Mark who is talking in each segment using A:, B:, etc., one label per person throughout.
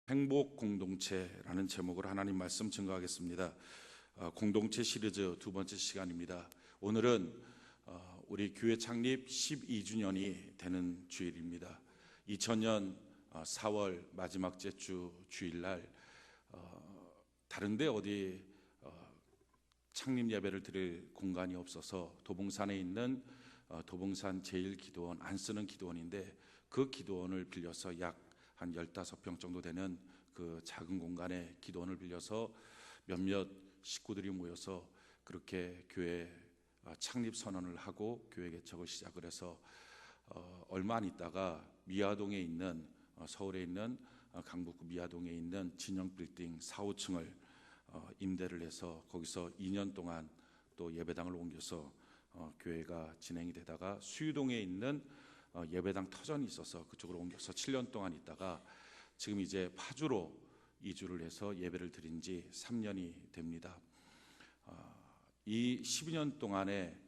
A: 행복 공동체라는 제목으로 하나님 말씀 증거하겠습니다. 공동체 시리즈 두 번째 시간입니다. 오늘은 우리 교회 창립 12주년이 되는 주일입니다. 2000년 4월 마지막째 주일날 다른데 어디 창립 예배를 드릴 공간이 없어서 도봉산에 있는 도봉산 제1기도원 안 쓰는 기도원인데 그 기도원을 빌려서 약 한 15평 정도 되는 그 작은 공간에 기도원을 빌려서 몇몇 식구들이 모여서 그렇게 교회 창립 선언을 하고 교회 개척을 시작을 해서 얼마 안 있다가 미아동에 있는 서울에 있는 강북구 미아동에 있는 진영 빌딩 4, 5층을 임대를 해서 거기서 2년 동안 또 예배당을 옮겨서 교회가 진행이 되다가 수유동에 있는 예배당 터전이 있어서 그쪽으로 옮겨서 7년 동안 있다가 지금 이제 파주로 이주를 해서 예배를 드린 지 3년이 됩니다. 이 12년 동안에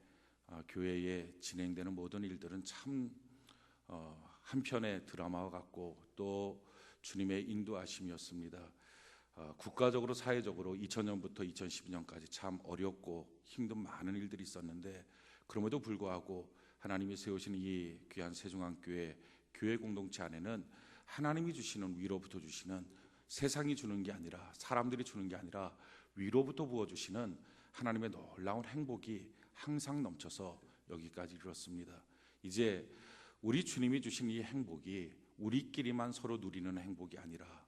A: 교회에 진행되는 모든 일들은 참 한편의 드라마와 같고 또 주님의 인도하심이었습니다. 국가적으로 사회적으로 2000년부터 2012년까지 참 어렵고 힘든 많은 일들이 있었는데 그럼에도 불구하고 하나님이 세우신 이 귀한 새중앙교회 교회 공동체 안에는 하나님이 주시는 위로부터 주시는 세상이 주는 게 아니라 사람들이 주는 게 아니라 위로부터 부어주시는 하나님의 놀라운 행복이 항상 넘쳐서 여기까지 이르렀습니다. 이제 우리 주님이 주신 이 행복이 우리끼리만 서로 누리는 행복이 아니라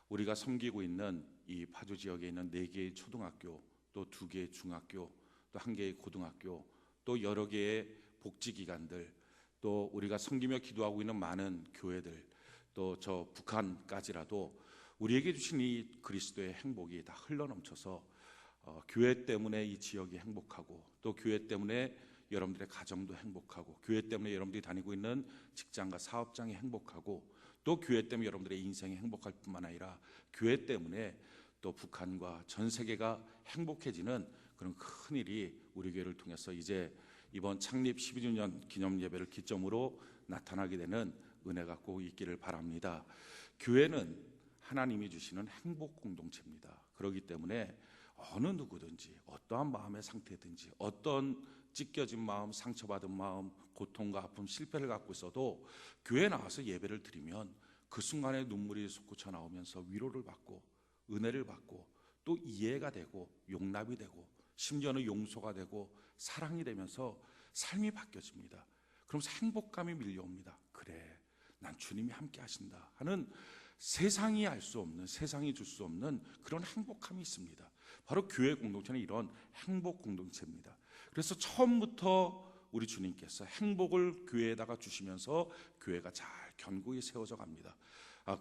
A: 우리가 섬기고 있는 이 파주 지역에 있는 4개의 초등학교 또 2개의 중학교 또 1개의 고등학교 또 여러 개의 복지기관들 또 우리가 섬기며 기도하고 있는 많은 교회들 또 저 북한까지라도 우리에게 주신 이 그리스도의 행복이 다 흘러넘쳐서 교회 때문에 이 지역이 행복하고 또 교회 때문에 여러분들의 가정도 행복하고 교회 때문에 여러분들이 다니고 있는 직장과 사업장이 행복하고 또 교회 때문에 여러분들의 인생이 행복할 뿐만 아니라 교회 때문에 또 북한과 전 세계가 행복해지는 그런 큰 일이 우리 교회를 통해서 이제 이번 창립 12주년 기념 예배를 기점으로 나타나게 되는 은혜가 꼭 있기를 바랍니다. 교회는 하나님이 주시는 행복 공동체입니다. 그렇기 때문에 어느 누구든지 어떠한 마음의 상태든지 어떤 찢겨진 마음, 상처받은 마음, 고통과 아픔, 실패를 갖고 있어도 교회에 나와서 예배를 드리면 그 순간에 눈물이 솟구쳐 나오면서 위로를 받고 은혜를 받고 또 이해가 되고 용납이 되고 심지어는 용서가 되고 사랑이 되면서 삶이 바뀌어집니다. 그러면서 행복감이 밀려옵니다. 그래, 난 주님이 함께 하신다 하는 세상이 알 수 없는, 세상이 줄 수 없는 그런 행복함이 있습니다. 바로 교회 공동체는 이런 행복 공동체입니다. 그래서 처음부터 우리 주님께서 행복을 교회에다가 주시면서 교회가 잘 견고히 세워져 갑니다.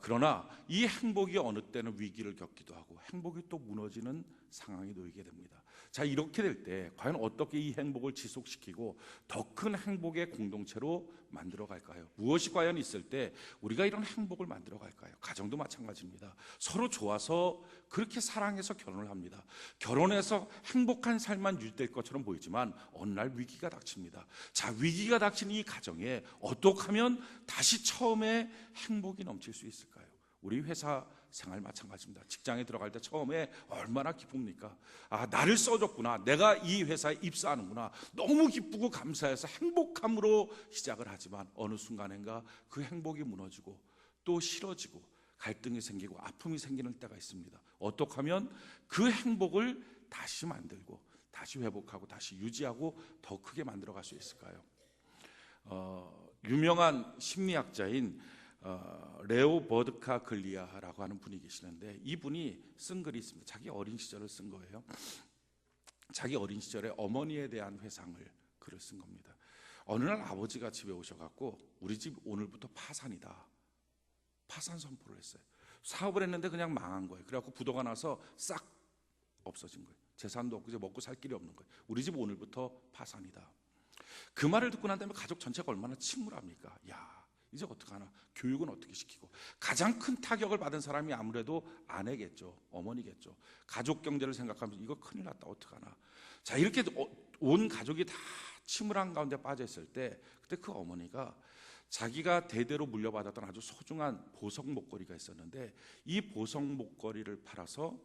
A: 그러나 이 행복이 어느 때는 위기를 겪기도 하고 행복이 또 무너지는 상황이 놓이게 됩니다. 자, 이렇게 될 때 과연 어떻게 이 행복을 지속시키고 더 큰 행복의 공동체로 만들어 갈까요? 무엇이 과연 있을 때 우리가 이런 행복을 만들어 갈까요? 가정도 마찬가지입니다. 서로 좋아서 그렇게 사랑해서 결혼을 합니다. 결혼해서 행복한 삶만 유지될 것처럼 보이지만 어느 날 위기가 닥칩니다. 자, 위기가 닥친 이 가정에 어떻게 하면 다시 처음에 행복이 넘칠 수 있을까요? 우리 회사 생활 마찬가지입니다. 직장에 들어갈 때 처음에 얼마나 기쁩니까? 나를 써줬구나. 내가 이 회사에 입사하는구나. 너무 기쁘고 감사해서 행복함으로 시작을 하지만 어느 순간인가 그 행복이 무너지고 또 싫어지고 갈등이 생기고 아픔이 생기는 때가 있습니다. 어떻게 하면 그 행복을 다시 만들고 다시 회복하고 다시 유지하고 더 크게 만들어갈 수 있을까요? 유명한 심리학자인 레오 버드카 글리아라고 하는 분이 계시는데 이분이 쓴 글이 있습니다. 자기 어린 시절을 쓴 거예요. 자기 어린 시절에 어머니에 대한 회상을 글을 쓴 겁니다. 어느 날 아버지가 집에 오셔갖고 우리 집 오늘부터 파산이다. 파산 선포를 했어요. 사업을 했는데 그냥 망한 거예요. 그래갖고 부도가 나서 싹 없어진 거예요. 재산도 없고 이제 먹고 살 길이 없는 거예요. 우리 집 오늘부터 파산이다. 그 말을 듣고 난 다음에 가족 전체가 얼마나 침울합니까? 야, 이제 어떡하나? 교육은 어떻게 시키고? 가장 큰 타격을 받은 사람이 아무래도 아내겠죠. 어머니겠죠. 가족 경제를 생각하면서 이거 큰일 났다. 어떡하나? 자, 이렇게 온 가족이 다 침울한 가운데 빠져 있을 때 그때 그 어머니가 자기가 대대로 물려받았던 아주 소중한 보석 목걸이가 있었는데 이 보석 목걸이를 팔아서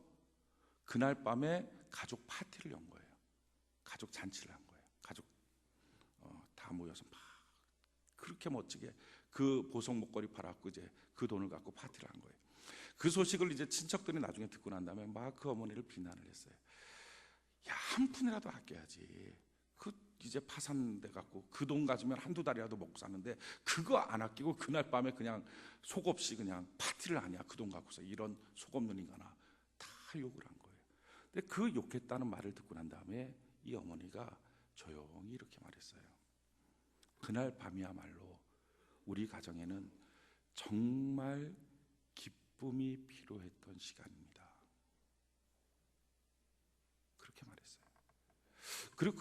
A: 그날 밤에 가족 파티를 연 거예요. 가족 잔치를 한 거예요. 가족 다 모여서 막 그렇게 멋지게 그 보석 목걸이 팔았고 이제 그 돈을 갖고 파티를 한 거예요. 그 소식을 이제 친척들이 나중에 듣고 난 다음에 막 그 어머니를 비난을 했어요. 야, 한 푼이라도 아껴야지. 그 이제 파산돼 갖고 그 돈 가지면 한두 달이라도 먹고 사는데 그거 안 아끼고 그날 밤에 그냥 속 없이 그냥 파티를 하냐, 그 돈 갖고서. 이런 속 없는 인간아. 다 욕을 한 거예요. 근데 그 욕했다는 말을 듣고 난 다음에 이 어머니가 조용히 이렇게 말했어요. 그날 밤이야말로 우리 가정에는 정말 기쁨이 필요했던 시간입니다. 그렇게 말했어요. 그리고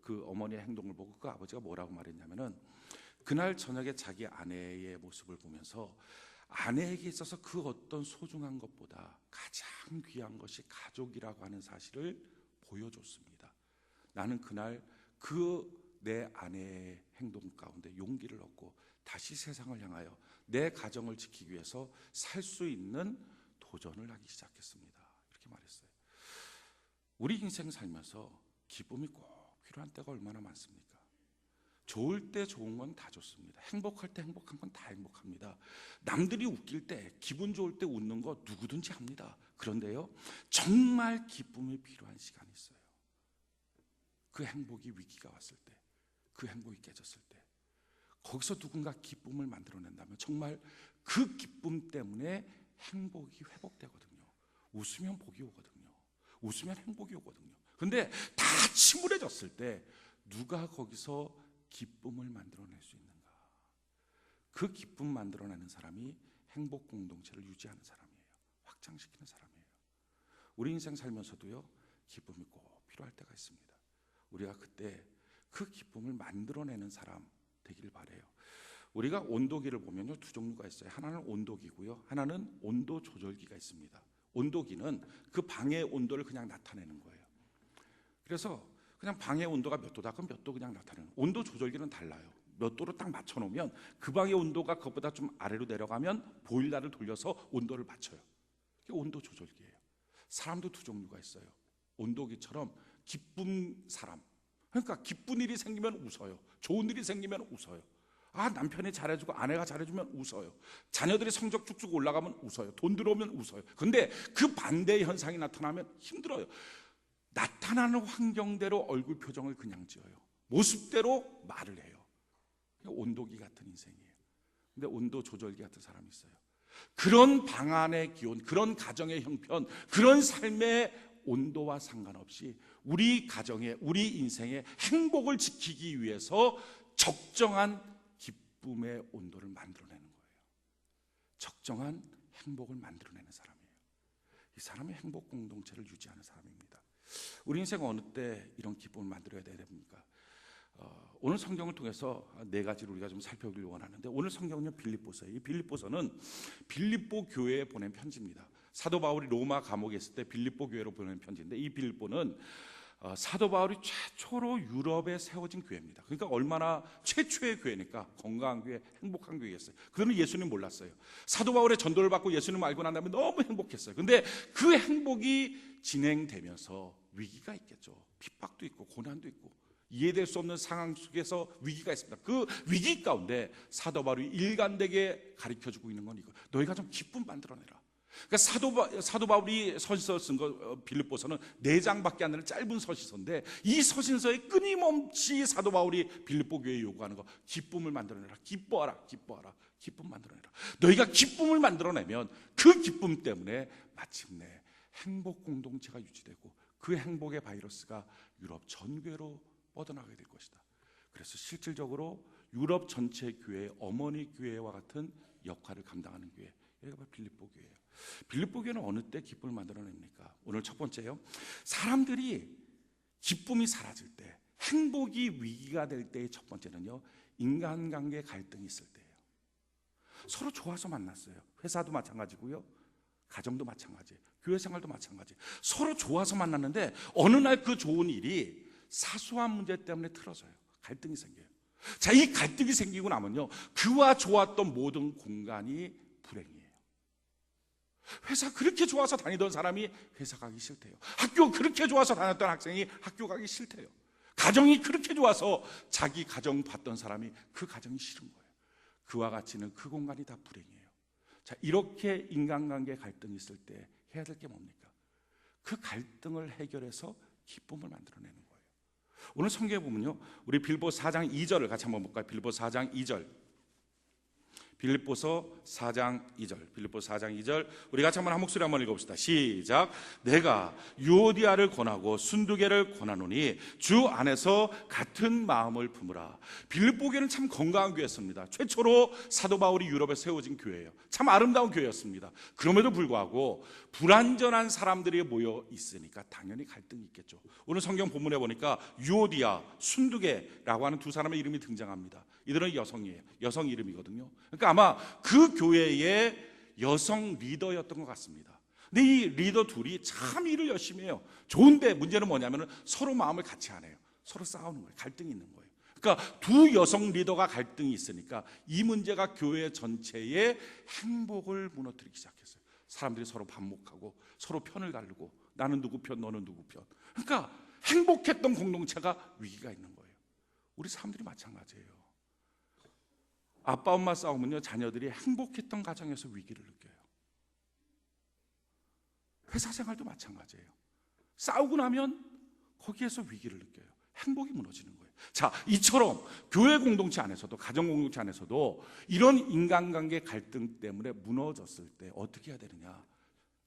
A: 그 어머니의 행동을 보고 그 아버지가 뭐라고 말했냐면은, 그날 저녁에 자기 아내의 모습을 보면서 아내에게 있어서 그 어떤 소중한 것보다 가장 귀한 것이 가족이라고 하는 사실을 보여줬습니다. 나는 그날 내 아내의 행동 가운데 용기를 얻고 다시 세상을 향하여 내 가정을 지키기 위해서 살 수 있는 도전을 하기 시작했습니다. 이렇게 말했어요. 우리 인생 살면서 기쁨이 꼭 필요한 때가 얼마나 많습니까? 좋을 때 좋은 건 다 좋습니다. 행복할 때 행복한 건 다 행복합니다. 남들이 웃길 때, 기분 좋을 때 웃는 거 누구든지 합니다. 그런데요, 정말 기쁨이 필요한 시간이 있어요. 그 행복이 위기가 왔을 때, 그 행복이 깨졌을 때, 거기서 누군가 기쁨을 만들어낸다면 정말 그 기쁨 때문에 행복이 회복되거든요. 웃으면 복이 오거든요. 웃으면 행복이 오거든요. 그런데 다 침울해졌을 때 누가 거기서 기쁨을 만들어낼 수 있는가? 그 기쁨 만들어내는 사람이 행복 공동체를 유지하는 사람이에요. 확장시키는 사람이에요. 우리 인생 살면서도요, 기쁨이 꼭 필요할 때가 있습니다. 우리가 그때 그 기쁨을 만들어내는 사람 되기를 바라요. 우리가 온도기를 보면요, 두 종류가 있어요. 하나는 온도기고요, 하나는 온도 조절기가 있습니다. 온도기는 그 방의 온도를 그냥 나타내는 거예요. 그래서 그냥 방의 온도가 몇 도다 그럼 몇 도 그냥 나타내는. 온도 조절기는 달라요. 몇 도로 딱 맞춰놓으면 그 방의 온도가 그것보다 좀 아래로 내려가면 보일러를 돌려서 온도를 맞춰요. 그게 온도 조절기예요. 사람도 두 종류가 있어요. 온도기처럼 기쁜 사람, 그러니까 기쁜 일이 생기면 웃어요. 좋은 일이 생기면 웃어요. 남편이 잘해주고 아내가 잘해주면 웃어요. 자녀들이 성적 쭉쭉 올라가면 웃어요. 돈 들어오면 웃어요. 그런데 그 반대의 현상이 나타나면 힘들어요. 나타나는 환경대로 얼굴 표정을 그냥 지어요. 모습대로 말을 해요. 온도기 같은 인생이에요. 근데 온도 조절기 같은 사람이 있어요. 그런 방안의 기온, 그런 가정의 형편, 그런 삶의 온도와 상관없이 우리 가정의, 우리 인생의 행복을 지키기 위해서 적정한 기쁨의 온도를 만들어내는 거예요. 적정한 행복을 만들어내는 사람이에요. 이 사람이 행복 공동체를 유지하는 사람입니다. 우리 인생 어느 때 이런 기쁨을 만들어야 됩니까? 오늘 성경을 통해서 네 가지를 우리가 좀 살펴보길 원하는데, 오늘 성경은 빌립보서예요. 이 빌립보서는 빌립보 교회에 보낸 편지입니다. 사도 바울이 로마 감옥에 있을 때 빌립보 교회로 보낸 편지인데, 이 빌립보는 사도 바울이 최초로 유럽에 세워진 교회입니다. 그러니까 얼마나 최초의 교회니까 건강한 교회, 행복한 교회였어요. 그들은 예수님 몰랐어요. 사도 바울의 전도를 받고 예수님을 알고 난 다음에 너무 행복했어요. 그런데 그 행복이 진행되면서 위기가 있겠죠. 핍박도 있고 고난도 있고 이해될 수 없는 상황 속에서 위기가 있습니다. 그 위기 가운데 사도 바울이 일관되게 가르쳐주고 있는 건 이거, 너희가 좀 기쁨 만들어내라. 그러니까 사도 바울이 서신서 쓴 거 빌립보서는 4장밖에 안 되는 짧은 서신서인데, 이 서신서에 끊임없이 사도 바울이 빌립보 교회에 요구하는 거, 기쁨을 만들어내라. 기뻐하라. 기쁨 만들어내라. 너희가 기쁨을 만들어내면 그 기쁨 때문에 마침내 행복 공동체가 유지되고 그 행복의 바이러스가 유럽 전 교회로 뻗어나가게 될 것이다. 그래서 실질적으로 유럽 전체 교회의 어머니 교회와 같은 역할을 감당하는 교회, 여기가 바로 빌립보 교회예요. 빌립보 교회는 어느 때 기쁨을 만들어냅니까? 오늘 첫 번째요, 사람들이 기쁨이 사라질 때, 행복이 위기가 될 때의 첫 번째는요, 인간관계 갈등이 있을 때예요. 서로 좋아서 만났어요. 회사도 마찬가지고요, 가정도 마찬가지예요. 교회 생활도 마찬가지예요. 서로 좋아서 만났는데 어느 날 그 좋은 일이 사소한 문제 때문에 틀어져요. 갈등이 생겨요. 자, 이 갈등이 생기고 나면요, 그와 좋았던 모든 공간이 불행이에요. 회사 그렇게 좋아서 다니던 사람이 회사 가기 싫대요. 학교 그렇게 좋아서 다녔던 학생이 학교 가기 싫대요. 가정이 그렇게 좋아서 자기 가정 봤던 사람이 그 가정이 싫은 거예요. 그와 같이는 그 공간이 다 불행이에요. 자, 이렇게 인간관계 갈등이 있을 때 해야 될 게 뭡니까? 그 갈등을 해결해서 기쁨을 만들어내는 거예요. 오늘 성경에 보면요, 우리 빌립보서 4장 2절을 같이 한번 볼까요? 빌립보서 4장 2절. 빌립보서 4장 2절. 빌립보서 4장 2절. 우리 같이 한번 한 목소리 한번 읽어봅시다. 시작. 내가 유오디아를 권하고 순두개를 권하노니 주 안에서 같은 마음을 품으라. 빌립보 교회는 참 건강한 교회였습니다. 최초로 사도 바울이 유럽에 세워진 교회예요. 참 아름다운 교회였습니다. 그럼에도 불구하고 불완전한 사람들이 모여 있으니까 당연히 갈등이 있겠죠. 오늘 성경 본문에 보니까 유오디아, 순두개라고 하는 두 사람의 이름이 등장합니다. 이들은 여성이에요. 여성 이름이거든요. 그러니까 아마 그 교회의 여성 리더였던 것 같습니다. 근데 이 리더 둘이 참 일을 열심히 해요. 좋은데 문제는 뭐냐면 서로 마음을 같이 안 해요. 서로 싸우는 거예요. 갈등이 있는 거예요. 그러니까 두 여성 리더가 갈등이 있으니까 이 문제가 교회 전체의 행복을 무너뜨리기 시작했어요. 사람들이 서로 반목하고 서로 편을 가르고 나는 누구 편 너는 누구 편. 그러니까 행복했던 공동체가 위기가 있는 거예요. 우리 사람들이 마찬가지예요. 아빠 엄마 싸우면요, 자녀들이 행복했던 가정에서 위기를 느껴요. 회사 생활도 마찬가지예요. 싸우고 나면 거기에서 위기를 느껴요. 행복이 무너지는 거예요. 자, 이처럼 교회 공동체 안에서도, 가정 공동체 안에서도 이런 인간관계 갈등 때문에 무너졌을 때 어떻게 해야 되느냐?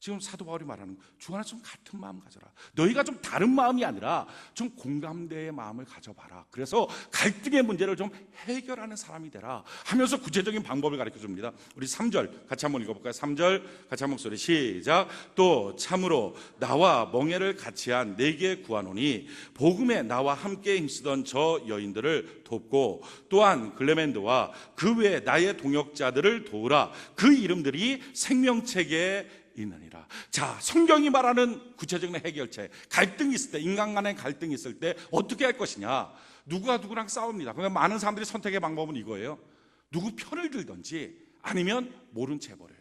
A: 지금 사도 바울이 말하는 주 안에서 좀 같은 마음 가져라. 너희가 좀 다른 마음이 아니라 좀 공감대의 마음을 가져봐라. 그래서 갈등의 문제를 좀 해결하는 사람이 되라 하면서 구체적인 방법을 가르쳐 줍니다. 우리 3절 같이 한번 읽어볼까요? 3절 같이 한 목소리 시작. 또 참으로 나와 멍에를 같이 한 내게 구하노니 복음에 나와 함께 힘쓰던 저 여인들을 돕고 또한 글레멘드와 그 외에 나의 동역자들을 도우라. 그 이름들이 생명책에 있느니라. 자, 성경이 말하는 구체적인 해결책, 갈등이 있을 때, 인간 간의 갈등이 있을 때 어떻게 할 것이냐? 누가 누구랑 싸웁니다. 그러니까 많은 사람들이 선택의 방법은 이거예요. 누구 편을 들든지 아니면 모른 채 버려요.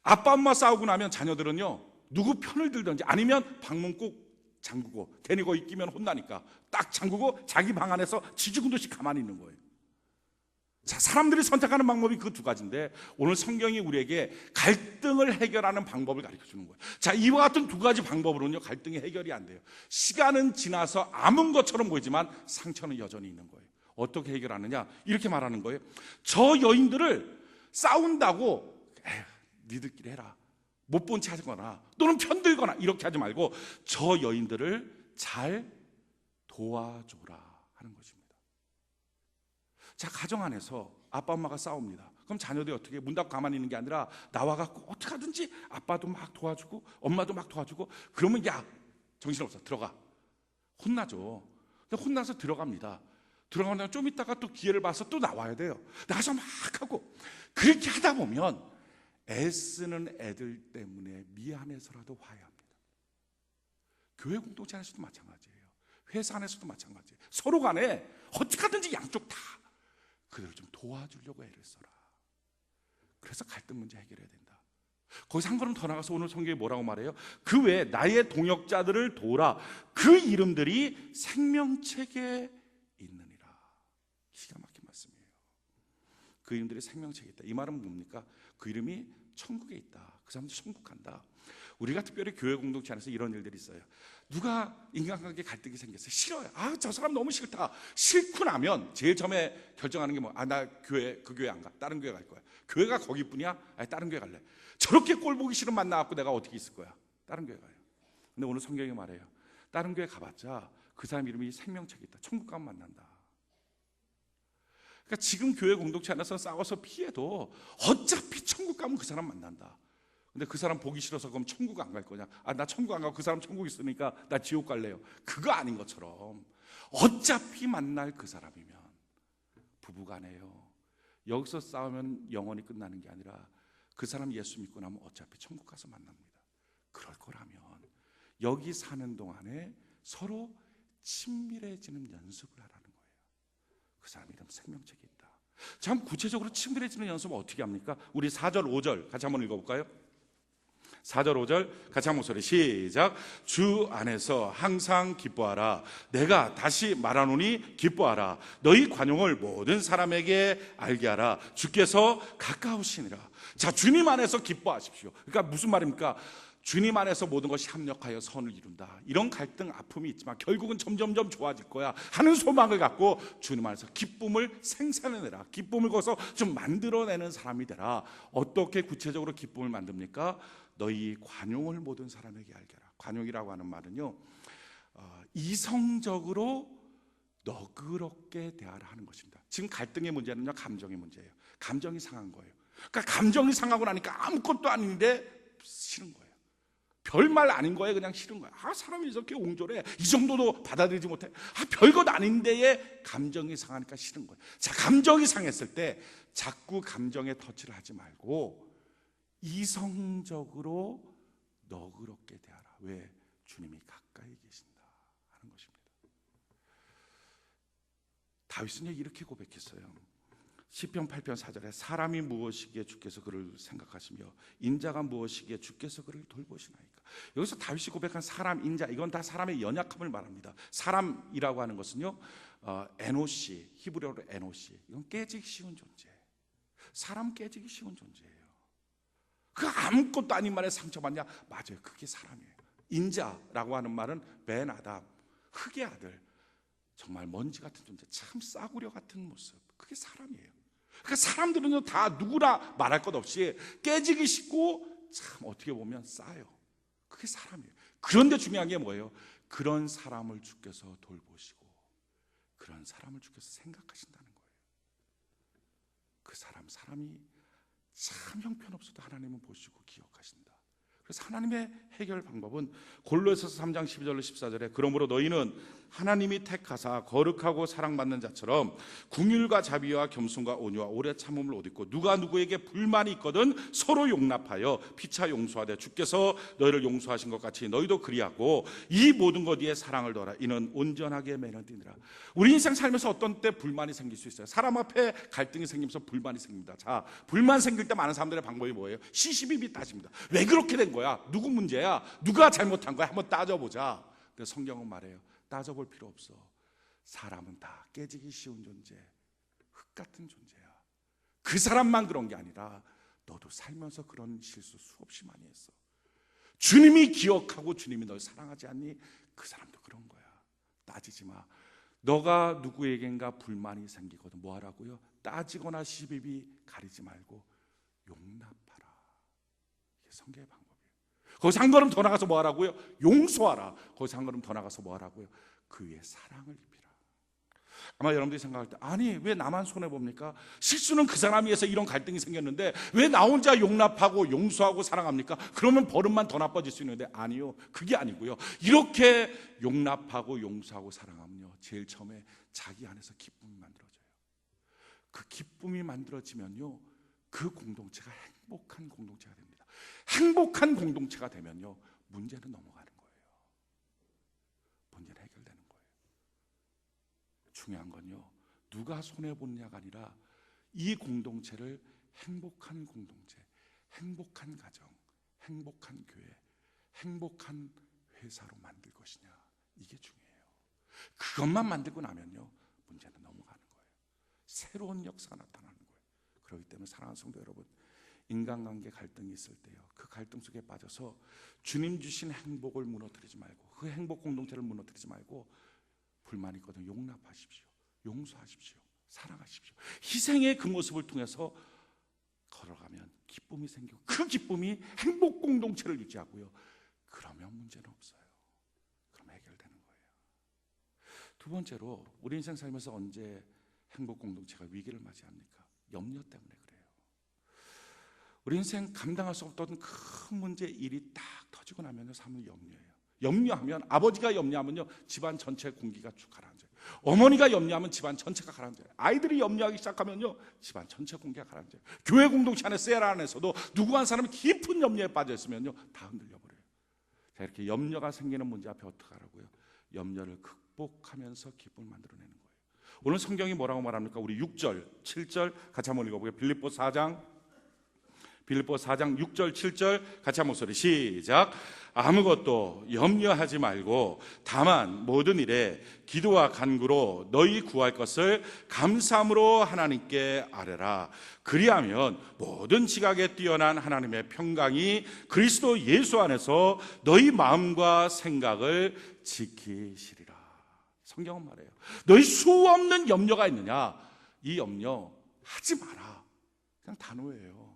A: 아빠 엄마 싸우고 나면 자녀들은요, 누구 편을 들든지 아니면 방문 꼭 잠그고, 괜히 거기 끼면 혼나니까 딱 잠그고 자기 방 안에서 지지군듯이 가만히 있는 거예요. 자, 사람들이 선택하는 방법이 그 두 가지인데 오늘 성경이 우리에게 갈등을 해결하는 방법을 가르쳐 주는 거예요. 자, 이와 같은 두 가지 방법으로는요, 갈등이 해결이 안 돼요. 시간은 지나서 아문 것처럼 보이지만 상처는 여전히 있는 거예요. 어떻게 해결하느냐? 이렇게 말하는 거예요. 저 여인들을 싸운다고 니들끼리 해라, 못 본 채 하거나 또는 편들거나 이렇게 하지 말고 저 여인들을 잘 도와줘라 하는 것입니다. 자, 가정 안에서 아빠 엄마가 싸웁니다. 그럼 자녀들이 어떻게 문 닫고 가만히 있는 게 아니라 나와갖고 어떻게 하든지 아빠도 막 도와주고 엄마도 막 도와주고 그러면 야 정신없어 들어가. 혼나죠. 근데 혼나서 들어갑니다. 들어가면 좀 있다가 또 기회를 봐서 또 나와야 돼요. 나와서 막 하고 그렇게 하다 보면 애쓰는 애들 때문에 미안해서라도 화해합니다. 교회 공동체 안에서도 마찬가지예요. 회사 안에서도 마찬가지예요. 서로 간에 어떻게 하든지 양쪽 다 그들을 좀 도와주려고 애를 써라. 그래서 갈등 문제 해결해야 된다. 거기서 한 걸음 더 나가서 오늘 성경이 뭐라고 말해요? 그 외에 나의 동역자들을 도우라. 그 이름들이 생명책에 있느니라. 기가 막힌 말씀이에요. 그 이름들이 생명책에 있다. 이 말은 뭡니까? 그 이름이 천국에 있다. 그 사람들이 천국 간다. 우리가 특별히 교회 공동체 안에서 이런 일들이 있어요. 누가 인간관계 갈등이 생겼어요. 싫어요. 아, 저 사람 너무 싫다. 싫고 나면 제일 처음에 결정하는 게 뭐? 아, 나 교회 그 교회 안 가. 다른 교회 갈 거야. 교회가 거기뿐이야? 아니, 다른 교회 갈래. 저렇게 꼴 보기 싫은 만나갖고 내가 어떻게 있을 거야? 다른 교회 가요. 근데 오늘 성경이 말해요. 다른 교회 가봤자 그 사람 이름이 생명책이 있다. 천국 가면 만난다. 그러니까 지금 교회 공동체 안에서 싸워서 피해도 어차피 천국 가면 그 사람 만난다. 근데 그 사람 보기 싫어서 그럼 천국 안 갈 거냐? 아, 나 천국 안 가고 그 사람 천국 있으니까 나 지옥 갈래요. 그거 아닌 것처럼 어차피 만날 그 사람이면 부부간에요. 여기서 싸우면 영원히 끝나는 게 아니라 그 사람 예수 믿고 나면 어차피 천국 가서 만납니다. 그럴 거라면 여기 사는 동안에 서로 친밀해지는 연습을 하라는 거예요. 그 사람 이름 생명책에 있다. 참 구체적으로 친밀해지는 연습은 어떻게 합니까? 우리 4절 5절 같이 한번 읽어볼까요? 4절 5절 같이 한번 소리 시작. 주 안에서 항상 기뻐하라. 내가 다시 말하노니 기뻐하라. 너희 관용을 모든 사람에게 알게 하라. 주께서 가까우시니라. 자, 주님 안에서 기뻐하십시오. 그러니까 무슨 말입니까? 주님 안에서 모든 것이 합력하여 선을 이룬다. 이런 갈등, 아픔이 있지만 결국은 점점점 좋아질 거야 하는 소망을 갖고 주님 안에서 기쁨을 생산해내라. 기쁨을 거기서 좀 만들어내는 사람이 되라. 어떻게 구체적으로 기쁨을 만듭니까? 너희 관용을 모든 사람에게 알게 하라. 관용이라고 하는 말은요, 이성적으로 너그럽게 대하라 하는 것입니다. 지금 갈등의 문제는요, 감정의 문제예요. 감정이 상한 거예요. 그러니까 감정이 상하고 나니까 아무것도 아닌데 싫은 거예요. 별말 아닌 거에 그냥 싫은 거야. 사람이 이렇게 옹졸해. 이 정도도 받아들이지 못해. 별것 아닌데에 감정이 상하니까 싫은 거야. 자, 감정이 상했을 때 자꾸 감정에 터치를 하지 말고 이성적으로 너그럽게 대하라. 왜? 주님이 가까이 계신다 하는 것입니다. 다윗은 이렇게 고백했어요. 시편 8편 4절에 사람이 무엇이기에 주께서 그를 생각하시며 인자가 무엇이기에 주께서 그를 돌보시나이까. 여기서 다윗이 고백한 사람, 인자, 이건 다 사람의 연약함을 말합니다. 사람이라고 하는 것은요, 에노시, 히브리어로 에노시, 이건 깨지기 쉬운 존재. 사람 깨지기 쉬운 존재예요. 그 아무것도 아닌 말에 상처받냐? 맞아요, 그게 사람이에요. 인자라고 하는 말은 벤 아담, 흙의 아들, 정말 먼지 같은 존재, 참 싸구려 같은 모습, 그게 사람이에요. 그러니까 사람들은요, 다 누구나 말할 것 없이 깨지기 쉽고 참 어떻게 보면 싸요. 그게 사람이에요. 그런데 중요한 게 뭐예요? 그런 사람을 주께서 돌보시고 그런 사람을 주께서 생각하신다는 거예요. 그 사람이 참 형편없어도 하나님은 보시고 기억하신다. 그래서 하나님의 해결 방법은 골로새서 3장 12절로 14절에 그러므로 너희는 하나님이 택하사 거룩하고 사랑받는 자처럼 긍휼과 자비와 겸손과 온유와 오래 참음을 옷 입고 누가 누구에게 불만이 있거든 서로 용납하여 피차 용서하되 주께서 너희를 용서하신 것 같이 너희도 그리하고 이 모든 것 위에 사랑을 더하라. 이는 온전하게 매너되니라. 우리 인생 살면서 어떤 때 불만이 생길 수 있어요. 사람 앞에 갈등이 생기면서 불만이 생깁니다. 자, 불만 생길 때 많은 사람들의 방법이 뭐예요? 시시비비 따집니다. 왜 그렇게 된 거야? 누구 문제야? 누가 잘못한 거야? 한번 따져보자. 근데 성경은 말해요, 따져볼 필요 없어. 사람은 다 깨지기 쉬운 존재, 흙 같은 존재야. 그 사람만 그런 게 아니라 너도 살면서 그런 실수 수없이 많이 했어. 주님이 기억하고 주님이 널 사랑하지 않니? 그 사람도 그런 거야. 따지지 마. 너가 누구에겐가 불만이 생기거든 뭐 하라고요? 따지거나 시비비 가리지 말고 용납하라. 이게 성경의 방법이에요. 거기서 한 걸음 더 나가서 뭐 하라고요? 용서하라. 거기서 한 걸음 더 나가서 뭐 하라고요? 그 위에 사랑을 입히라. 아마 여러분들이 생각할 때 아니 왜 나만 손해봅니까? 실수는 그 사람이 해서 이런 갈등이 생겼는데 왜 나 혼자 용납하고 용서하고 사랑합니까? 그러면 버릇만 더 나빠질 수 있는데 아니요, 그게 아니고요. 이렇게 용납하고 용서하고 사랑하면요, 제일 처음에 자기 안에서 기쁨이 만들어져요. 그 기쁨이 만들어지면요, 그 공동체가 행복한 공동체가 됩니다. 행복한 공동체가 되면요, 문제는 넘어가는 거예요. 문제는 해결되는 거예요. 중요한 건요, 누가 손해보느냐가 아니라 이 공동체를 행복한 공동체, 행복한 가정, 행복한 교회, 행복한 회사로 만들 것이냐, 이게 중요해요. 그것만 만들고 나면요, 문제는 넘어가는 거예요. 새로운 역사가 나타나는 거예요. 그렇기 때문에 사랑하는 성도 여러분, 인간관계 갈등이 있을 때요, 그 갈등 속에 빠져서 주님 주신 행복을 무너뜨리지 말고, 그 행복 공동체를 무너뜨리지 말고, 불만이 있거든 용납하십시오, 용서하십시오, 사랑하십시오. 희생의 그 모습을 통해서 걸어가면 기쁨이 생기고, 그 기쁨이 행복 공동체를 유지하고요, 그러면 문제는 없어요. 그럼 해결되는 거예요. 두 번째로, 우리 인생 살면서 언제 행복 공동체가 위기를 맞이합니까? 염려 때문에 그래요. 우리 인생 감당할 수 없던 큰 문제, 일이 딱 터지고 나면 삶은 염려해요. 염려하면, 아버지가 염려하면요, 집안 전체 공기가 쭉 가라앉아요. 어머니가 염려하면 집안 전체가 가라앉아요. 아이들이 염려하기 시작하면요, 집안 전체 공기가 가라앉아요. 교회 공동체 안에, 셀 안에서도 누구 한 사람이 깊은 염려에 빠져 있으면요, 다 흔들려버려요. 자, 이렇게 염려가 생기는 문제 앞에 어떻게 하라고요? 염려를 극복하면서 기쁨을 만들어내는 거예요. 오늘 성경이 뭐라고 말합니까? 우리 6절, 7절 같이 한번 읽어볼게요. 빌립보 4장 6절, 7절 같이 한번 소리 시작. 아무것도 염려하지 말고 다만 모든 일에 기도와 간구로 너희 구할 것을 감사함으로 하나님께 아뢰라. 그리하면 모든 지각에 뛰어난 하나님의 평강이 그리스도 예수 안에서 너희 마음과 생각을 지키시리라. 성경은 말해요. 너희 수없는 염려가 있느냐? 이 염려 하지 마라. 그냥 단호해요.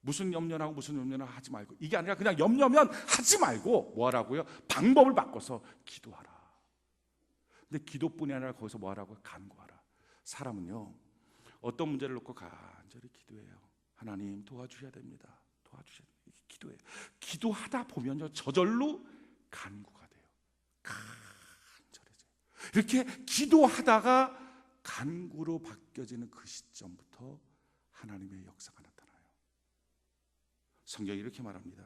A: 무슨 염려나 하고 무슨 염려나 하지 말고, 이게 아니라 그냥 염려면 하지 말고 뭐 하라고요? 방법을 바꿔서 기도하라. 근데 기도뿐이 아니라 거기서 뭐 하라고요? 간구하라. 사람은요, 어떤 문제를 놓고 간절히 기도해요. 하나님 도와주셔야 됩니다. 도와주셔야 됩니다. 기도해요. 기도하다 보면요, 저절로 간구가 돼요. 간절해져요. 이렇게 기도하다가 간구로 바뀌어지는 그 시점부터 하나님의 역사가 나타나요. 성경이 이렇게 말합니다.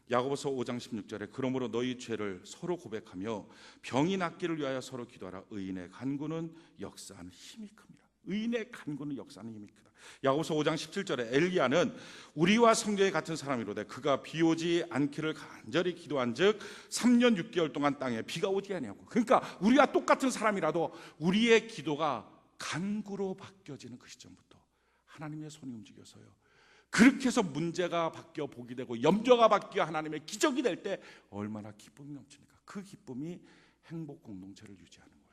A: 야고보서 5장 16절에 그러므로 너희 죄를 서로 고백하며 병이 낫기를 위하여 서로 기도하라. 의인의 간구는 역사하는 힘이 큽니다. 의인의 간구는 역사하는 힘이 크다. 야고보서 5장 17절에 엘리야는 우리와 성경이 같은 사람이로되 그가 비 오지 않기를 간절히 기도한즉 3년 6개월 동안 땅에 비가 오지 아니하고. 그러니까 우리와 똑같은 사람이라도 우리의 기도가 간구로 바뀌어지는 그 시점부터 하나님의 손이 움직여서요, 그렇게 해서 문제가 바뀌어 복이 되고 염려가 바뀌어 하나님의 기적이 될 때 얼마나 기쁨이 넘칩니까? 그 기쁨이 행복 공동체를 유지하는 거예요.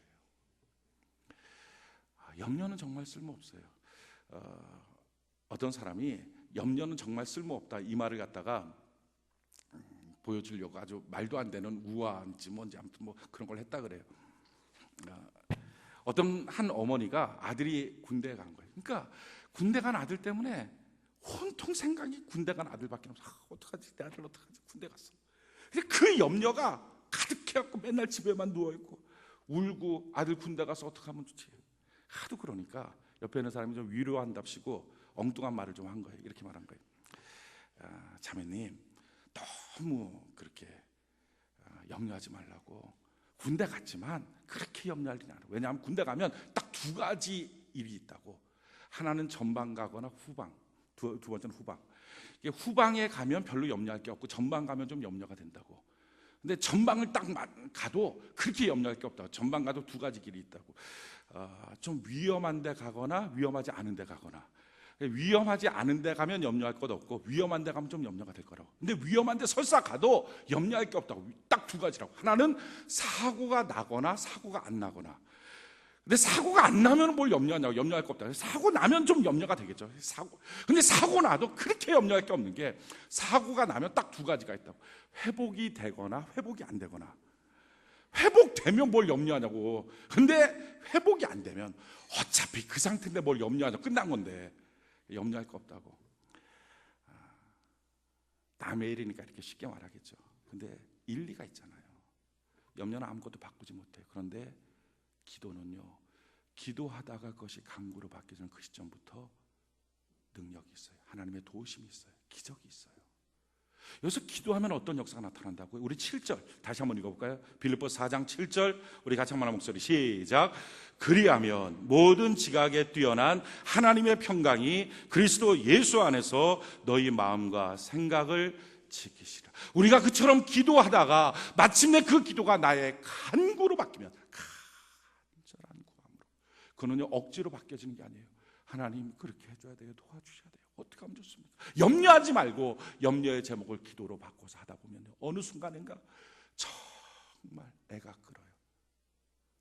A: 염려는 정말 쓸모없어요. 어떤 사람이 염려는 정말 쓸모없다 이 말을 갖다가 보여주려고 아주 말도 안 되는 우아한지 뭔지 아무튼 뭐 그런 걸 했다 그래요. 어떤 한 어머니가 아들이 군대에 간 거예요. 그러니까 군대 간 아들 때문에 온통 생각이 군대 간 아들밖에 없어. 어떡하지? 내 아들 어떡하지? 군대 갔어. 그 염려가 가득해갖고 맨날 집에만 누워있고 울고 아들 군대 가서 어떡하면 좋지? 하도 그러니까 옆에 있는 사람이 좀 위로한답시고 엉뚱한 말을 좀 한 거예요. 이렇게 말한 거예요. 자매님, 너무 그렇게 염려하지 말라고. 군대 갔지만 그렇게 염려할 일이 아니라. 왜냐하면 군대 가면 딱 두 가지 일이 있다고. 하나는 전방 가거나 후방. 두 번째는 후방. 후방에 가면 별로 염려할 게 없고 전방 가면 좀 염려가 된다고. 근데 전방을 딱 가도 그렇게 염려할 게 없다고. 전방 가도 두 가지 길이 있다고. 좀 위험한 데 가거나 위험하지 않은 데 가거나. 위험하지 않은 데 가면 염려할 것 없고 위험한 데 가면 좀 염려가 될 거라고. 근데 위험한 데 설사 가도 염려할 게 없다고. 딱 두 가지라고. 하나는 사고가 나거나 사고가 안 나거나. 근데 사고가 안 나면 뭘 염려하냐고. 염려할 거 없다. 사고 나면 좀 염려가 되겠죠. 근데 사고 나도 그렇게 염려할 게 없는 게, 사고가 나면 딱 두 가지가 있다고. 회복이 되거나 회복이 안 되거나. 회복되면 뭘 염려하냐고. 근데 회복이 안 되면 어차피 그 상태인데 뭘 염려하냐고. 끝난 건데 염려할 거 없다고. 남의 일이니까 이렇게 쉽게 말하겠죠. 근데 일리가 있잖아요. 염려는 아무것도 바꾸지 못해요. 그런데 기도는요, 기도하다가 그것이 간구로 바뀌어지는 그 시점부터 능력이 있어요. 하나님의 도우심이 있어요. 기적이 있어요. 여기서 기도하면 어떤 역사가 나타난다고요? 우리 7절 다시 한번 읽어볼까요? 빌립보서 4장 7절 우리 같이 한번 목소리 시작. 그리하면 모든 지각에 뛰어난 하나님의 평강이 그리스도 예수 안에서 너희 마음과 생각을 지키시라. 우리가 그처럼 기도하다가 마침내 그 기도가 나의 간구로 바뀌면, 간절한 구함으로, 그는요 억지로 바뀌어지는 게 아니에요. 하나님 그렇게 해줘야 돼요. 도와주셔야 돼요. 어떻게 하면 좋습니까? 염려하지 말고 염려의 제목을 기도로 바꿔서 하다 보면 어느 순간인가 정말 애가 끓어요.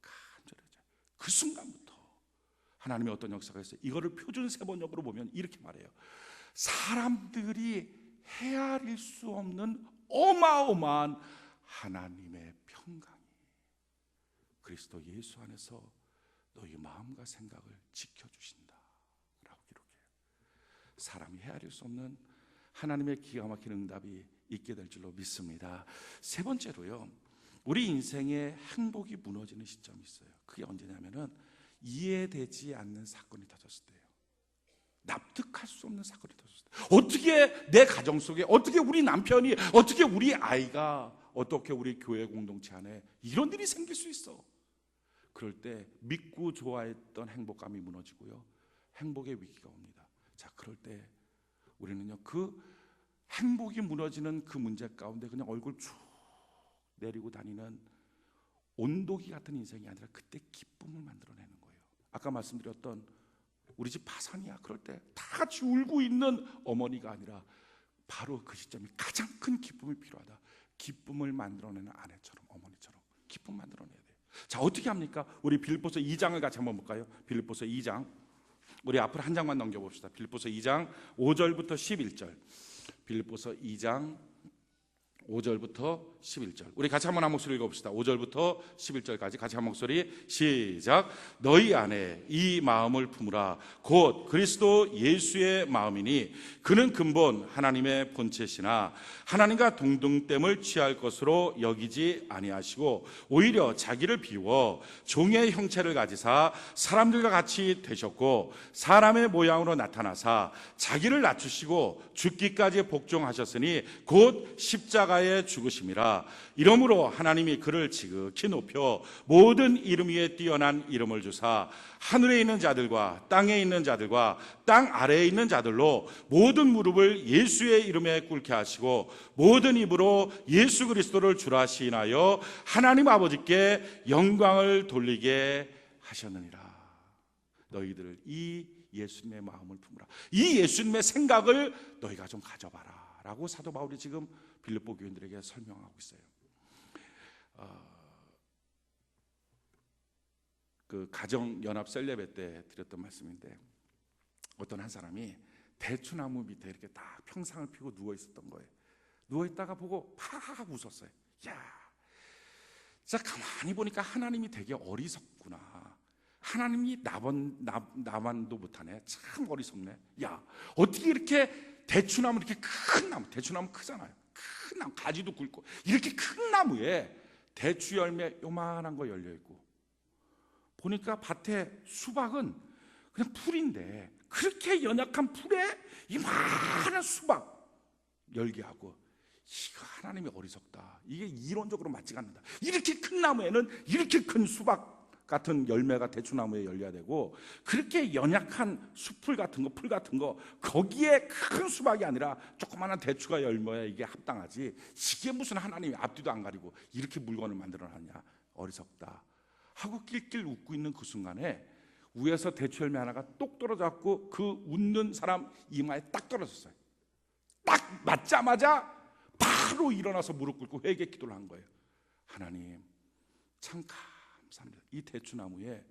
A: 간절해져요. 그 순간부터 하나님의 어떤 역사가 있어요. 이거를 표준 세번역으로 보면 이렇게 말해요. 사람들이 헤아릴 수 없는 어마어마한 하나님의 평강이 그리스도 예수 안에서 너희 마음과 생각을 지켜주신다 라고 기록해요. 사람이 헤아릴 수 없는 하나님의 기가 막힌 응답이 있게 될 줄로 믿습니다. 세 번째로요, 우리 인생의 행복이 무너지는 시점이 있어요. 그게 언제냐면은 이해되지 않는 사건이 터졌을 때예요. 납득할 수 없는 사건이 터졌을 때, 어떻게 내 가정 속에, 어떻게 우리 남편이, 어떻게 우리 아이가, 어떻게 우리 교회 공동체 안에 이런 일이 생길 수 있어. 그럴 때 믿고 좋아했던 행복감이 무너지고요, 행복의 위기가 옵니다. 자, 그럴 때 우리는요, 그 행복이 무너지는 그 문제 가운데 그냥 얼굴 쭉 내리고 다니는 온도기 같은 인생이 아니라 그때 기쁨을 만들어내는 거예요. 아까 말씀드렸던 우리 집 파산이야, 그럴 때 다 같이 울고 있는 어머니가 아니라 바로 그 시점이 가장 큰 기쁨이 필요하다. 기쁨을 만들어내는 아내처럼, 어머니처럼 기쁨 만들어내야 돼요. 자, 어떻게 합니까? 우리 빌립보서 2장을 같이 한번 볼까요? 빌립보서 2장, 우리 앞으로 한 장만 넘겨봅시다. 빌립보서 2장 5절부터 11절. 빌립보서 2장 5절부터 11절. 우리 같이 한번 한 목소리 읽어봅시다. 5절부터 11절까지 같이 한 목소리 시작. 너희 안에 이 마음을 품으라. 곧 그리스도 예수의 마음이니 그는 근본 하나님의 본체시나 하나님과 동등됨을 취할 것으로 여기지 아니하시고 오히려 자기를 비워 종의 형체를 가지사 사람들과 같이 되셨고 사람의 모양으로 나타나사 자기를 낮추시고 죽기까지 복종하셨으니 곧 십자가에 죽으심이라. 이러므로 하나님이 그를 지극히 높여 모든 이름 위에 뛰어난 이름을 주사 하늘에 있는 자들과 땅에 있는 자들과 땅 아래에 있는 자들로 모든 무릎을 예수의 이름에 꿇게 하시고 모든 입으로 예수 그리스도를 주라 시인하여 하나님 아버지께 영광을 돌리게 하셨느니라. 너희들 이 예수님의 마음을 품으라. 이 예수님의 생각을 너희가 좀 가져봐라 라고 사도 바울이 지금 빌립보 교인들에게 설명하고 있어요. 그 가정연합 셀레베 때 드렸던 말씀인데, 어떤 한 사람이 대추나무 밑에 이렇게 딱 평상을 피고 누워 있었던 거예요. 누워 있다가 보고 팍 웃었어요. 야, 진짜 가만히 보니까 하나님이 되게 어리석구나. 하나님이 나만도 못하네. 참 어리석네. 야, 어떻게 이렇게 대추나무, 이렇게 큰 나무, 대추나무 크잖아요. 큰 나무, 가지도 굵고 이렇게 큰 나무에 대추 열매 요만한 거 열려 있고, 보니까 밭에 수박은 그냥 풀인데 그렇게 연약한 풀에 이만한 수박 열게 하고, 이거 하나님이 어리석다. 이게 이론적으로 맞지가 않는다. 이렇게 큰 나무에는 이렇게 큰 수박 같은 열매가 대추나무에 열려야 되고, 그렇게 연약한 수풀 같은 거, 풀 같은 거, 거기에 큰 수박이 아니라 조그마한 대추가 열려야 이게 합당하지. 이게 무슨 하나님이 앞뒤도 안 가리고 이렇게 물건을 만들어놨냐. 어리석다 하고 낄낄 웃고 있는 그 순간에 위에서 대추 열매 하나가 똑 떨어졌고 그 웃는 사람 이마에 딱 떨어졌어요. 딱 맞자마자 바로 일어나서 무릎 꿇고 회개 기도를 한 거예요. 하나님, 참 감사합니다. 이 대추나무에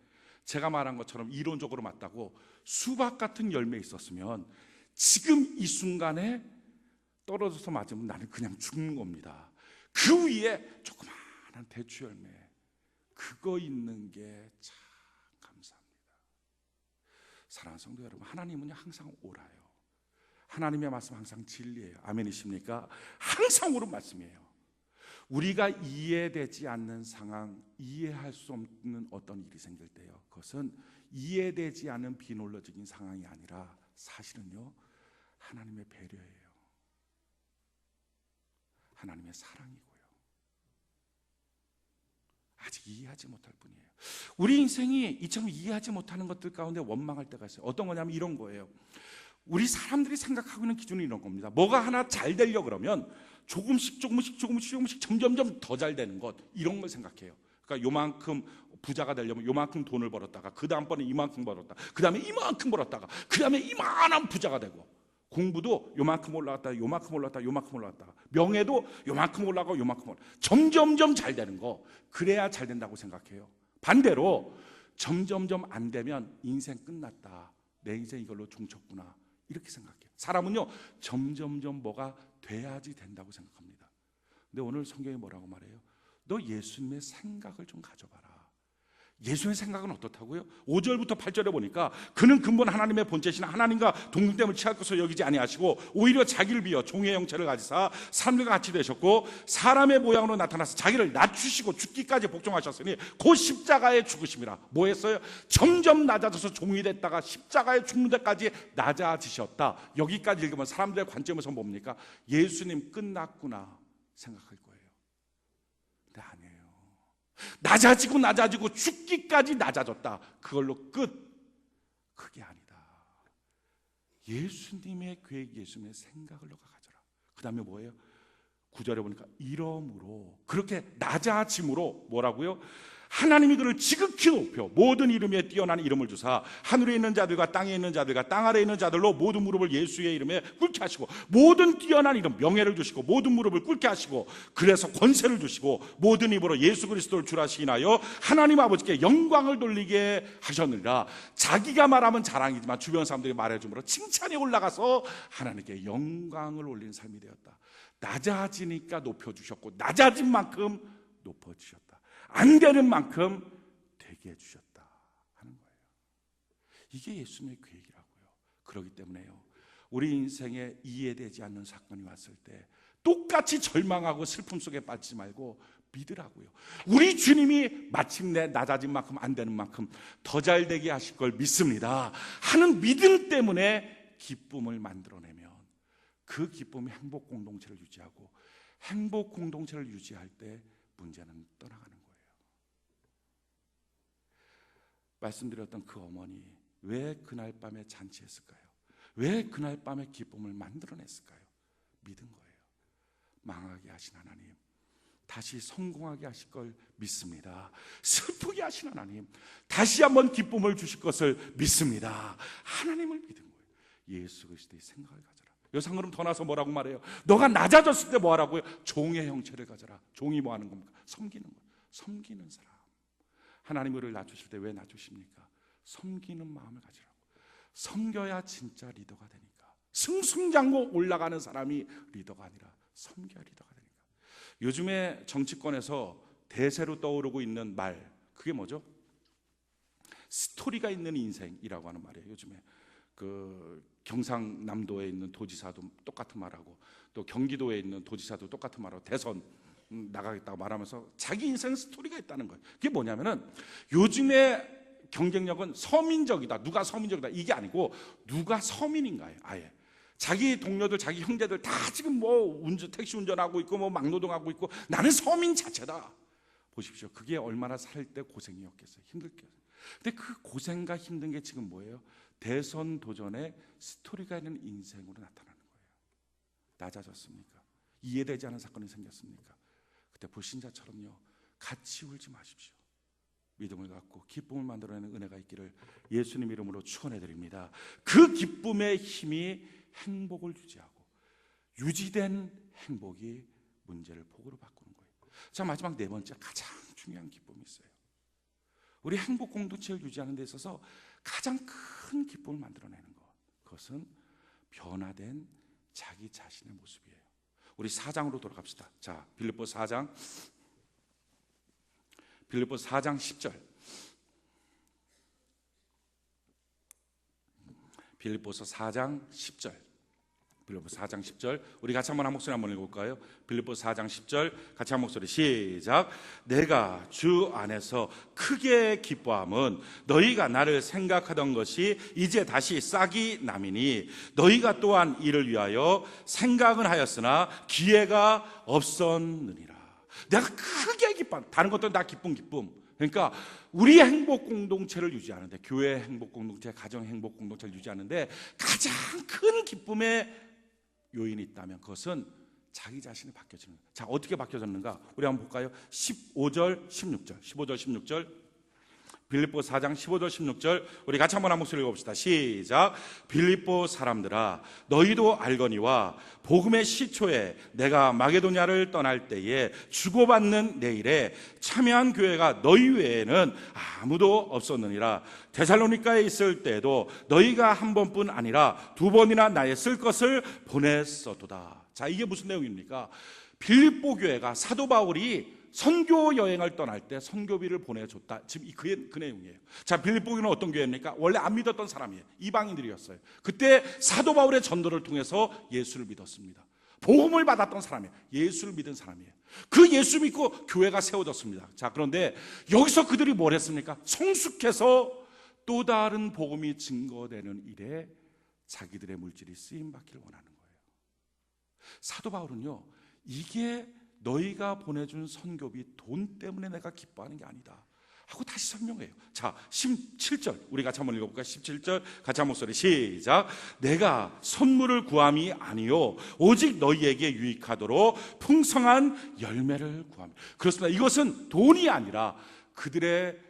A: 제가 말한 것처럼 이론적으로 맞다고 수박 같은 열매 있었으면 지금 이 순간에 떨어져서 맞으면 나는 그냥 죽는 겁니다. 그 위에 조그마한 대추 열매, 그거 있는 게 참 감사합니다. 사랑하는 성도 여러분, 하나님은 항상 옳아요. 하나님의 말씀 항상 진리예요. 아멘이십니까? 항상 옳은 말씀이에요. 우리가 이해되지 않는 상황, 이해할 수 없는 어떤 일이 생길 때요, 그것은 이해되지 않은 비논리적인 상황이 아니라 사실은요, 하나님의 배려예요. 하나님의 사랑이고요. 아직 이해하지 못할 뿐이에요. 우리 인생이 이처럼 이해하지 못하는 것들 가운데 원망할 때가 있어요. 어떤 거냐면 이런 거예요. 우리 사람들이 생각하고 있는 기준이 이런 겁니다. 뭐가 하나 잘 되려고 그러면 조금씩 점점점 더 잘 되는 것, 이런 걸 생각해요. 그러니까 요만큼 부자가 되려면 요만큼 돈을 벌었다가 그 다음번에 이만큼 벌었다, 그 다음에 이만큼 벌었다가 그 다음에 이만한 부자가 되고, 공부도 요만큼 올라갔다가 요만큼 올라갔다가 요만큼 올라갔다가, 명예도 요만큼 올라가고 요만큼 올라가고, 점점점 잘 되는 거, 그래야 잘 된다고 생각해요. 반대로 점점점 안 되면 인생 끝났다, 내 인생 이걸로 종쳤구나, 이렇게 생각해요. 사람은요, 점점점 뭐가 돼야지 된다고 생각합니다. 근데 오늘 성경이 뭐라고 말해요? 너 예수님의 생각을 좀 가져봐라. 예수님의 생각은 어떻다고요? 5절부터 8절에 보니까 그는 근본 하나님의 본체시나 하나님과 동등됨을 취할 것으로 여기지 아니하시고 오히려 자기를 비어 종의 형체를 가지사 사람들과 같이 되셨고 사람의 모양으로 나타나서 자기를 낮추시고 죽기까지 복종하셨으니 곧 십자가에 죽으심이라. 뭐 했어요? 점점 낮아져서 종이 됐다가 십자가에 죽는 데까지 낮아지셨다. 여기까지 읽으면 사람들의 관점에서 뭡니까? 예수님 끝났구나 생각할 거예요. 근데 아니에요. 낮아지고 낮아지고 죽기까지 낮아졌다. 그걸로 끝. 그게 아니다. 예수님의 계획, 예수님의 생각을 너가 가져라. 그 다음에 뭐예요? 9절에 보니까 이러므로, 그렇게 낮아짐으로 뭐라고요? 하나님이 그를 지극히 높여 모든 이름에 뛰어난 이름을 주사 하늘에 있는 자들과 땅에 있는 자들과 땅 아래에 있는 자들로 모든 무릎을 예수의 이름에 꿇게 하시고, 모든 뛰어난 이름, 명예를 주시고 모든 무릎을 꿇게 하시고, 그래서 권세를 주시고 모든 입으로 예수 그리스도를 주라 시인하여 하나님 아버지께 영광을 돌리게 하셨느니라. 자기가 말하면 자랑이지만 주변 사람들이 말해줌으로 칭찬이 올라가서 하나님께 영광을 올리는 삶이 되었다. 낮아지니까 높여주셨고, 낮아진 만큼 높아주셨다. 안 되는 만큼 되게 해주셨다 하는 거예요. 이게 예수님의 계획이라고요. 그렇기 때문에요, 우리 인생에 이해되지 않는 사건이 왔을 때 똑같이 절망하고 슬픔 속에 빠지지 말고 믿으라고요. 우리 주님이 마침내 낮아진 만큼, 안 되는 만큼 더 잘 되게 하실 걸 믿습니다 하는 믿음 때문에 기쁨을 만들어내면, 그 기쁨이 행복 공동체를 유지하고, 행복 공동체를 유지할 때 문제는 떠나가는 거예요. 말씀드렸던 그 어머니, 왜 그날 밤에 잔치했을까요? 왜 그날 밤에 기쁨을 만들어냈을까요? 믿은 거예요. 망하게 하신 하나님, 다시 성공하게 하실 걸 믿습니다. 슬프게 하신 하나님, 다시 한번 기쁨을 주실 것을 믿습니다. 하나님을 믿은 거예요. 예수 그리스도의 생각을 가져라. 여상그럼 더 나서 뭐라고 말해요? 너가 낮아졌을 때 뭐 하라고요? 종의 형체를 가져라. 종이 뭐 하는 겁니까? 섬기는 거예요. 섬기는 사람. 하나님 우리를 낮추실 때 왜 낮추십니까? 섬기는 마음을 가지라고. 섬겨야 진짜 리더가 되니까. 승승장구 올라가는 사람이 리더가 아니라 섬겨야 리더가 되니까. 요즘에 정치권에서 대세로 떠오르고 있는 말, 그게 뭐죠? 스토리가 있는 인생이라고 하는 말이에요. 요즘에 그 경상남도에 있는 도지사도 똑같은 말하고, 또 경기도에 있는 도지사도 똑같은 말하고, 대선 나가겠다고 말하면서 자기 인생 스토리가 있다는 거예요. 그게 뭐냐면은, 요즘에 경쟁력은 서민적이다, 누가 서민적이다, 이게 아니고 누가 서민인가요. 아예 자기 동료들, 자기 형제들 다 지금 뭐 택시 운전하고 있고 뭐 막노동하고 있고, 나는 서민 자체다. 보십시오. 그게 얼마나 살 때 고생이었겠어요. 힘들겠어요. 근데 그 고생과 힘든 게 지금 뭐예요? 대선 도전에 스토리가 있는 인생으로 나타나는 거예요. 낮아졌습니까? 이해되지 않은 사건이 생겼습니까? 그때 불신자처럼요, 같이 울지 마십시오. 믿음을 갖고 기쁨을 만들어내는 은혜가 있기를 예수님 이름으로 축원해 드립니다. 그 기쁨의 힘이 행복을 유지하고, 유지된 행복이 문제를 복으로 바꾸는 거예요. 자, 마지막 네 번째, 가장 중요한 기쁨이 있어요. 우리 행복 공동체를 유지하는 데 있어서 가장 큰 기쁨을 만들어내는 것, 그것은 변화된 자기 자신의 모습이에요. 우리 4장으로 돌아갑시다. 자, 빌립보서 4장 10절. 빌립보서 4장 10절. 빌립보서 4장 10절. 우리 같이 한번 한 목소리 한번 읽어볼까요? 빌립보서 4장 10절 같이 한 목소리 시작. 내가 주 안에서 크게 기뻐함은 너희가 나를 생각하던 것이 이제 다시 싹이 남이니, 너희가 또한 이를 위하여 생각은 하였으나 기회가 없었느니라. 내가 크게 기뻐. 다른 것들은 다 기쁨. 그러니까 우리 행복 공동체를 유지하는데, 교회 행복 공동체, 가정 행복 공동체를 유지하는데 가장 큰 기쁨의 요인이 있다면 그것은 자기 자신이 바뀌어지는 거예요. 자, 어떻게 바뀌어졌는가? 우리 한번 볼까요? 15절 16절. 빌립보 4장 15절 16절 우리 같이 한번 한 목소리 읽어봅시다. 시작. 빌립보 사람들아, 너희도 알거니와 복음의 시초에 내가 마게도냐를 떠날 때에 주고받는 내 일에 참여한 교회가 너희 외에는 아무도 없었느니라. 데살로니가에 있을 때에도 너희가 한 번뿐 아니라 두 번이나 나의 쓸 것을 보냈었도다. 자, 이게 무슨 내용입니까? 빌립보 교회가 사도 바울이 선교 여행을 떠날 때 선교비를 보내줬다. 지금 그 내용이에요. 자, 빌립보 교회는 어떤 교회입니까? 원래 안 믿었던 사람이에요. 이방인들이었어요. 그때 사도 바울의 전도를 통해서 예수를 믿었습니다. 복음을 받았던 사람이에요. 예수를 믿은 사람이에요. 그 예수 믿고 교회가 세워졌습니다. 자, 그런데 여기서 그들이 뭘 했습니까? 성숙해서 또 다른 복음이 증거되는 일에 자기들의 물질이 쓰임받기를 원하는 거예요. 사도 바울은요, 이게 너희가 보내준 선교비 돈 때문에 내가 기뻐하는 게 아니다 하고 다시 설명해요. 자, 17절 우리 같이 한번 읽어볼까요? 17절 같이 한 목소리 시작. 내가 선물을 구함이 아니요 오직 너희에게 유익하도록 풍성한 열매를 구합니다. 그렇습니다. 이것은 돈이 아니라 그들의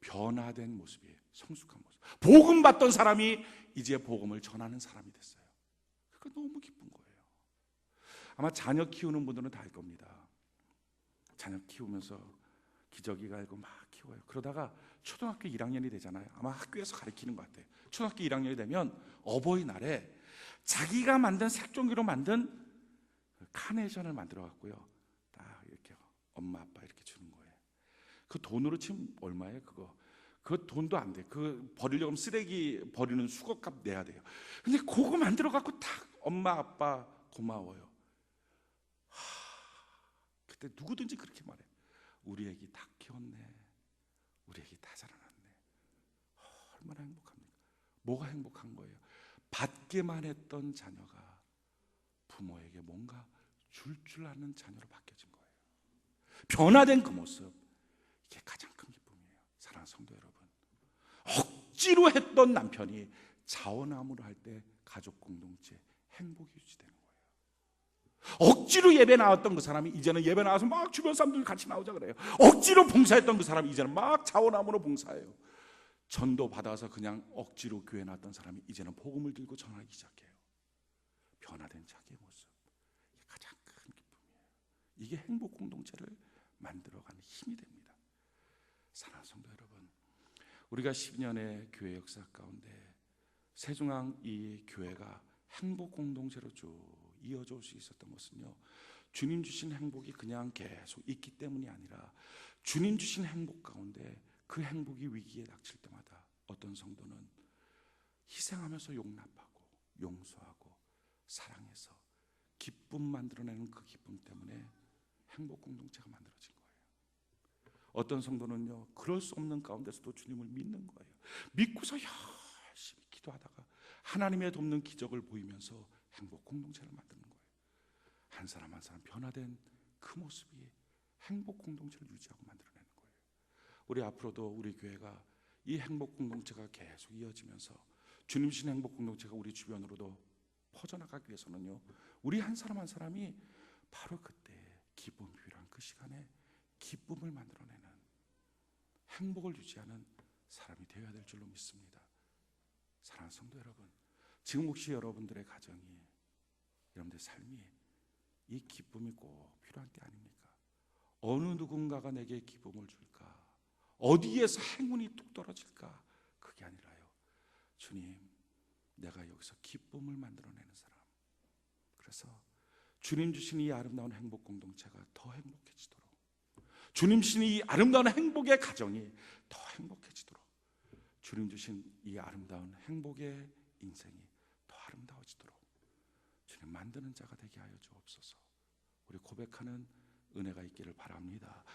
A: 변화된 모습이에요. 성숙한 모습. 복음 받던 사람이 이제 복음을 전하는 사람이 됐어요. 그러니까 너무 기쁜 거예요. 아마 자녀 키우는 분들은 다 알 겁니다. 자녀 키우면서 기저귀 갈고 막 키워요. 그러다가 초등학교 1학년이 되잖아요. 아마 학교에서 가르치는 것 같아요. 초등학교 1학년이 되면 어버이날에 자기가 만든 색종이로 만든 카네이션을 만들어 갖고요, 딱 이렇게 엄마 아빠 이렇게 주는 거예요. 그 돈으로 치면 얼마예요? 그 돈도 안 돼. 그 버리려고 하면 쓰레기 버리는 수거값 내야 돼요. 근데 그거 만들어 갖고 딱 엄마 아빠 고마워요. 그때 누구든지 그렇게 말해요. 우리 애기 다 키웠네. 우리 애기 다 자라났네. 얼마나 행복합니까? 뭐가 행복한 거예요? 받기만 했던 자녀가 부모에게 뭔가 줄 아는 자녀로 바뀌어진 거예요. 변화된 그 모습, 이게 가장 큰 기쁨이에요. 사랑하는 성도 여러분, 억지로 했던 남편이 자원함으로 할 때 가족 공동체 행복이 유지되는 거예요. 억지로 예배 나왔던 그 사람이 이제는 예배 나와서 막 주변 사람들 같이 나오자 그래요. 억지로 봉사했던 그 사람이 이제는 막 자원함으로 봉사해요. 전도 받아서 그냥 억지로 교회 나왔던 사람이 이제는 복음을 들고 전하기 시작해요. 변화된 자기의 모습, 이게 가장 큰 기쁨이에요. 이게 행복 공동체를 만들어가는 힘이 됩니다. 사랑하는 성도 여러분, 우리가 10년의 교회 역사 가운데 세중앙 이 교회가 행복 공동체로 쭉 이어져 올 수 있었던 것은요, 주님 주신 행복이 그냥 계속 있기 때문이 아니라 주님 주신 행복 가운데 그 행복이 위기에 닥칠 때마다 어떤 성도는 희생하면서 용납하고 용서하고 사랑해서 기쁨 만들어내는 그 기쁨 때문에 행복 공동체가 만들어진 거예요. 어떤 성도는요, 그럴 수 없는 가운데서도 주님을 믿는 거예요. 믿고서 열심히 기도하다가 하나님의 돕는 기적을 보이면서 행복 공동체를 만드는 거예요. 한 사람 한 사람 변화된 그 모습이 행복 공동체를 유지하고 만들어내는 거예요. 우리 앞으로도 우리 교회가 이 행복 공동체가 계속 이어지면서 주님 신 행복 공동체가 우리 주변으로도 퍼져나가기 위해서는요, 우리 한 사람 한 사람이 바로 그때 기쁨이 필요한 그 시간에 기쁨을 만들어내는 행복을 유지하는 사람이 되어야 될 줄로 믿습니다. 사랑하는 성도 여러분, 지금 혹시 여러분들의 가정이, 여러분들의 삶이 이 기쁨이 꼭 필요한 때 아닙니까? 어느 누군가가 내게 기쁨을 줄까? 어디에서 행운이 뚝 떨어질까? 그게 아니라요, 주님, 내가 여기서 기쁨을 만들어내는 사람. 그래서 주님 주신 이 아름다운 행복 공동체가 더 행복해지도록, 주님 주신 이 아름다운 행복의 가정이 더 행복해지도록, 주님 주신 이 아름다운 행복의 인생이 더 아름다워지도록 주님 만드는 자가 되게 하여 주옵소서. 우리 고백하는 은혜가 있기를 바랍니다.